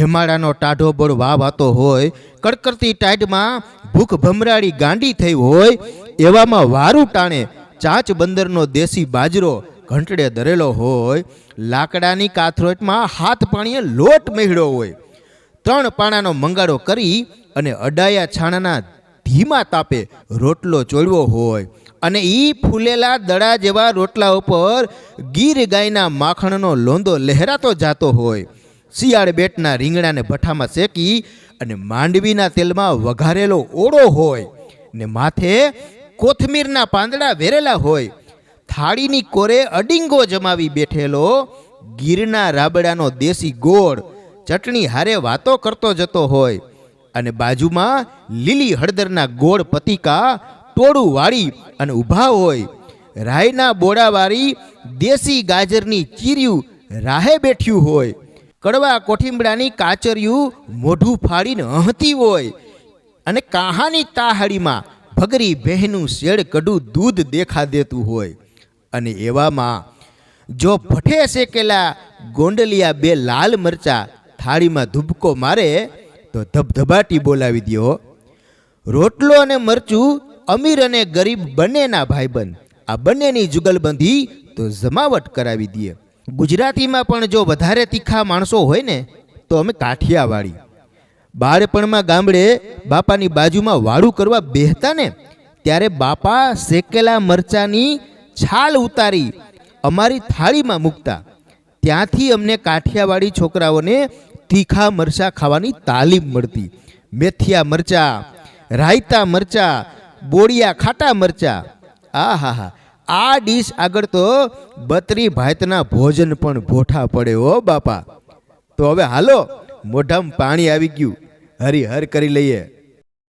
હેમાડાનો ટાઢો બળ વાવાતો હોય, કડકડતી ટાઈડમાં ભૂખ ભમરાડી ગાંડી થઈ હોય, એવામાં વારું ટાણે ચાંચ બંદરનો દેશી બાજરો ઘંટડે દરેલો હોય, લાકડાની કાથરોટમાં હાથ પાણીએ લોટ મેળ્યો હોય, 3 પાણાનો મંગાડો કરી અને અડાયા છાણાના ધીમા તાપે રોટલો ચોળવો હોય, અને ઈ ફૂલેલા દડા જેવા રોટલા ઉપર ગીર ગાયના માખણનો લોંદો લહેરાતો જાતો હોય, શિયાળ બેટના રીંગણાને ભઠ્ઠામાં શેકી અને માંડવીના તેલમાં વઘારેલો ઓળો હોય, ને માથે કોથમીરના પાંદડા વેરેલા હોય, થાળીની કોરે અડીંગો જમાવી બેઠેલો ગીરના રાબડાનો દેશી ગોળ ચટણી હારે વાતો કરતો જતો હોય, અને બાજુમાં લીલી હળદરના ગોળ પતિકા ટોળું વાળી અને ઊભા હોય, રાયના બોડાવાળી દેશી ગાજરની ચીર્યું રાહે બેઠ્યું હોય, કડવા કોઠીંબડાની કાચરિયું મોઢું ફાડીને હંતી હોય, અને કાહાની તાહાડીમાં ભગરી બહેનું શેડ કડું દૂધ દેખા દેતું હોય, અને એવામાં જો ભઠે શેકેલા ગોંડલિયા 2 લાલ મરચા થાળીમાં ધુબકો મારે તો ધબધબાટી બોલાવી દ્યો. રોટલો અને મરચું અમીર અને ગરીબ બંનેના ભાઈબંધ, આ બંનેની જુગલબંધી તો જમાવટ કરાવી દે. ગુજરાતીમાં પણ જો વધારે તીખા માણસો હોય ને તો અમે કાઠિયાવાડી. બાળપણમાં ગામડે બાપાની બાજુમાં વાળું કરવા બેહતા ને ત્યારે બાપા શેકેલા મરચાની છાલ ઉતારી અમારી થાળીમાં મૂકતા. ત્યાંથી અમને કાઠિયાવાડી છોકરાઓને તીખા મરચાં ખાવાની તાલીમ મળતી. મેથિયા મરચાં, રાયતા મરચાં, બોળિયા ખાટા મરચાં. આહાહા, આ ડીશ આગળ તો 32 ભાતના ભોજન પણ ભોઠા પડે હો બાપા. તો હવે હાલો, મોઢામાં પાણી આવી ગયું, હરિહર કરી લઈએ.